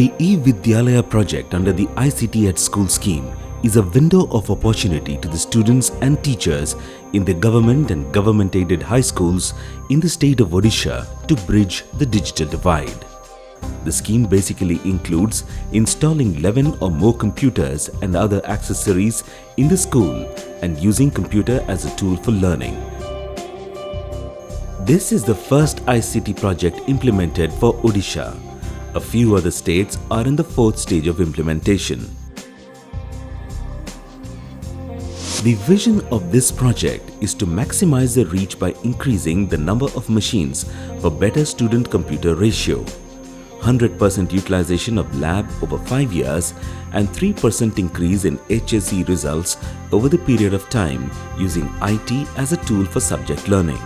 The e-Vidyalaya project under the ICT at School scheme is a window of opportunity to the students and teachers in the government and government-aided high schools in the state of Odisha to bridge the digital divide. The scheme basically includes installing 11 or more computers and other accessories in the school and using computer as a tool for learning. This is the first ICT project implemented for Odisha. A few other states are in the fourth stage of implementation. The vision of this project is to maximize the reach by increasing the number of machines for better student-computer ratio, 100% utilization of lab over 5 years and 3% increase in HSE results over the period of time using IT as a tool for subject learning.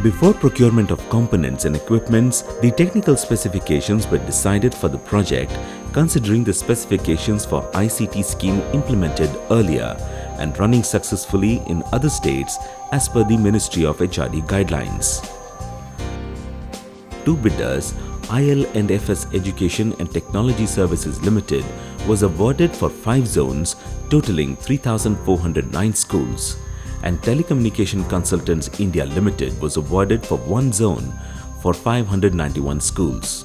Before procurement of components and equipments, the technical specifications were decided for the project considering the specifications for ICT scheme implemented earlier and running successfully in other states as per the Ministry of HRD guidelines. Two bidders, IL&FS Education and Technology Services Limited, was awarded for 5 zones totaling 3,409 schools, and Telecommunication Consultants India Limited was awarded for 1 zone for 591 schools.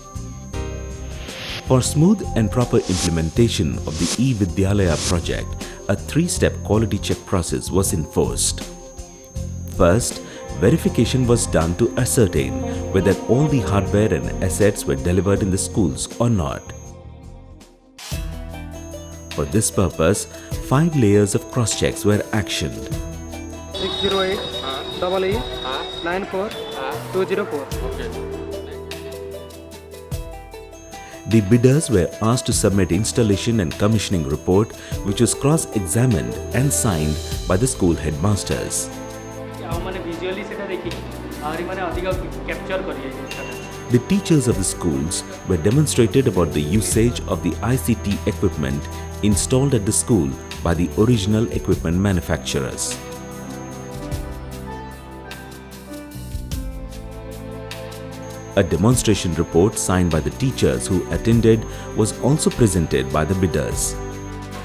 For smooth and proper implementation of the e-Vidyalaya project, a 3-step quality check process was enforced. First, verification was done to ascertain whether all the hardware and assets were delivered in the schools or not. For this purpose, 5 layers of cross-checks were actioned. 608 94 204. The bidders were asked to submit installation and commissioning report, which was cross-examined and signed by the school headmasters. The teachers of the schools were demonstrated about the usage of the ICT equipment installed at the school by the original equipment manufacturers. A demonstration report signed by the teachers who attended was also presented by the bidders.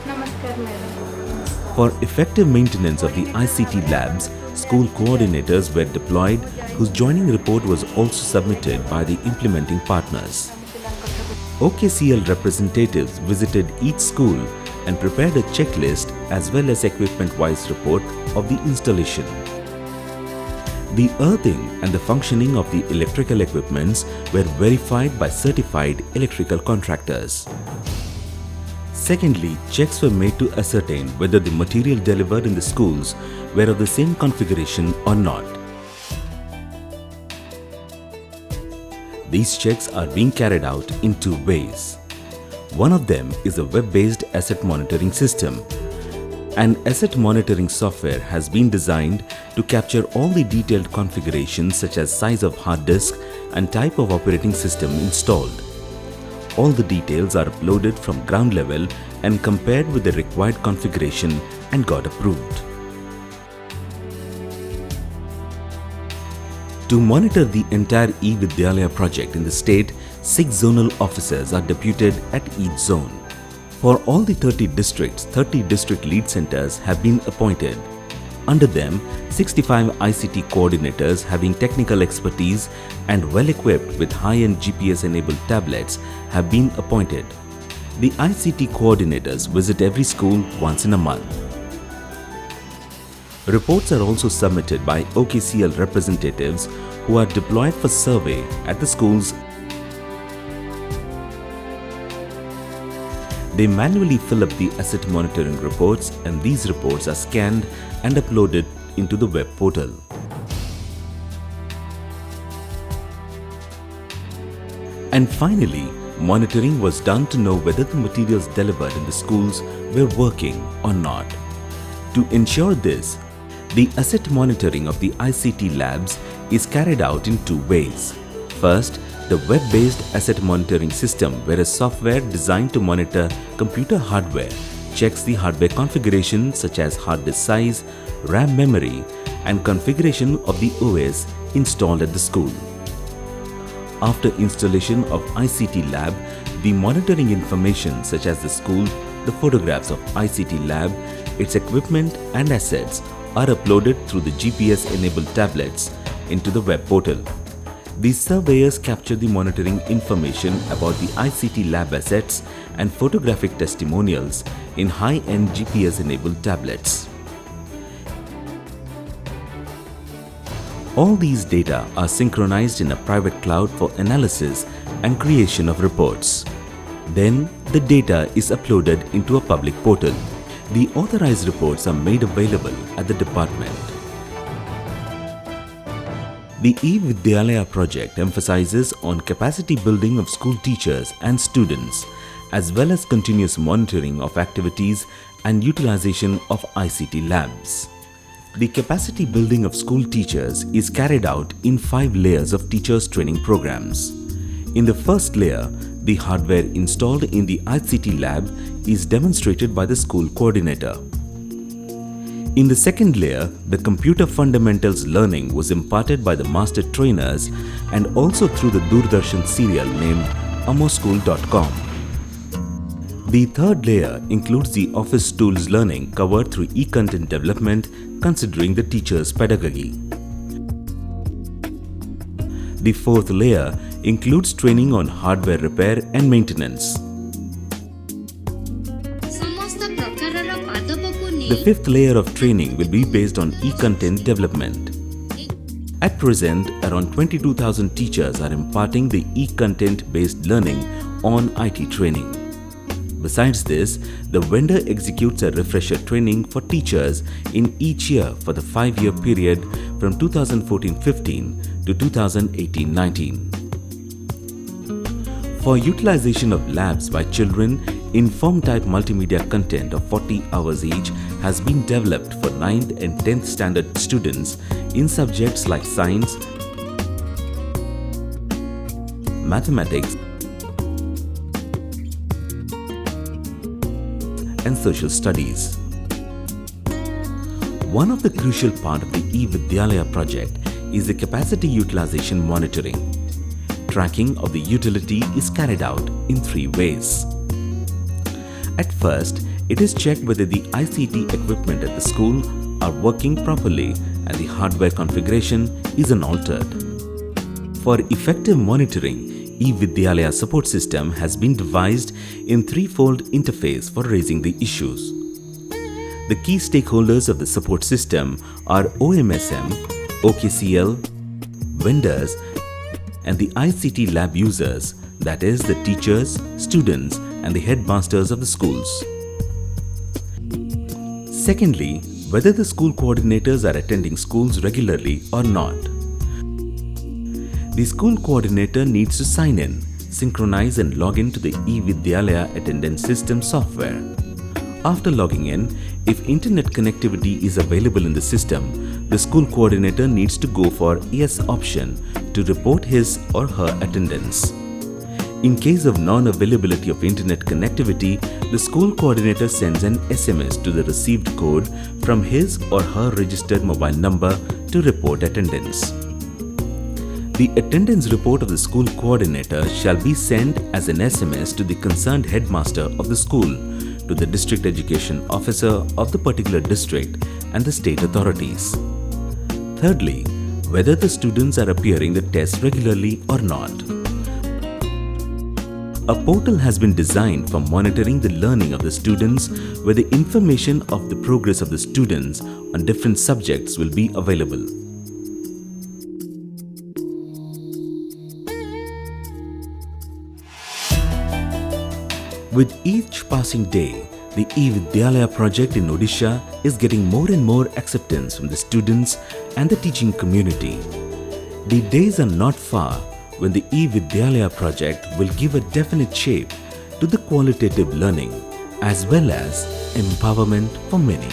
Namaskar, madam. For effective maintenance of the ICT labs, school coordinators were deployed, whose joining report was also submitted by the implementing partners. OKCL representatives visited each school and prepared a checklist as well as equipment-wise report of the installation. The earthing and the functioning of the electrical equipments were verified by certified electrical contractors. Secondly, checks were made to ascertain whether the material delivered in the schools were of the same configuration or not. These checks are being carried out in 2 ways. One of them is a web-based asset monitoring system. An asset monitoring software has been designed to capture all the detailed configurations such as size of hard disk and type of operating system installed. All the details are uploaded from ground level and compared with the required configuration and got approved. To monitor the entire e-Vidyalaya project in the state, 6 zonal officers are deputed at each zone. For all the 30 districts, 30 district lead centers have been appointed. Under them, 65 ICT coordinators having technical expertise and well-equipped with high-end GPS-enabled tablets have been appointed. The ICT coordinators visit every school once in a month. Reports are also submitted by OKCL representatives who are deployed for survey at the schools. They manually fill up the asset monitoring reports, and these reports are scanned and uploaded into the web portal. And finally, monitoring was done to know whether the materials delivered in the schools were working or not. To ensure this, the asset monitoring of the ICT labs is carried out in 2 ways. First, the web-based asset monitoring system, where a software designed to monitor computer hardware checks the hardware configuration such as hard disk size, RAM memory, and configuration of the OS installed at the school. After installation of ICT lab, The monitoring information such as the school, the photographs of ICT lab, its equipment and assets are uploaded through the GPS-enabled tablets into the web portal. These surveyors capture the monitoring information about the ICT lab assets and photographic testimonials in high-end GPS-enabled tablets. All these data are synchronized in a private cloud for analysis and creation of reports. Then, the data is uploaded into a public portal. The authorized reports are made available at the department. The e-Vidyalaya project emphasizes on capacity building of school teachers and students, as well as continuous monitoring of activities and utilization of ICT labs. The capacity building of school teachers is carried out in 5 layers of teachers training programs. In the first layer, the hardware installed in the ICT lab is demonstrated by the school coordinator. In the second layer, the computer fundamentals learning was imparted by the master trainers and also through the Doordarshan serial named amoschool.com. The third layer includes the office tools learning covered through e-content development considering the teacher's pedagogy. The fourth layer includes training on hardware repair and maintenance. The fifth layer of training will be based on e-content development. At present, around 22,000 teachers are imparting the e-content based learning on IT training. Besides this, the vendor executes a refresher training for teachers in each year for the 5-year period from 2014-15 to 2018-19. For utilization of labs by children, inform-type multimedia content of 40 hours each has been developed for 9th and 10th standard students in subjects like science, mathematics, and social studies. One of the crucial part of the e-Vidyalaya project is the capacity utilization monitoring. Tracking of the utility is carried out in 3 ways. At first, it is checked whether the ICT equipment at the school are working properly and the hardware configuration is unaltered. For effective monitoring, e-Vidyalaya support system has been devised in 3-fold interface for raising the issues. The key stakeholders of the support system are OMSM, OKCL, vendors, and the ICT lab users, that is the teachers, students, and the headmasters of the schools. Secondly, whether the school coordinators are attending schools regularly or not. The school coordinator needs to sign in, synchronize and log in to the e-Vidyalaya attendance system software. After logging in, if internet connectivity is available in the system, the school coordinator needs to go for Yes option to report his or her attendance. In case of non-availability of internet connectivity, the school coordinator sends an SMS to the received code from his or her registered mobile number to report attendance. The attendance report of the school coordinator shall be sent as an SMS to the concerned headmaster of the school, to the district education officer of the particular district and the state authorities. Thirdly, whether the students are appearing the test regularly or not. A portal has been designed for monitoring the learning of the students where the information of the progress of the students on different subjects will be available. With each passing day, the e-Vidyalaya project in Odisha is getting more and more acceptance from the students and the teaching community. The days are not far when the e-Vidyalaya project will give a definite shape to the qualitative learning as well as empowerment for many.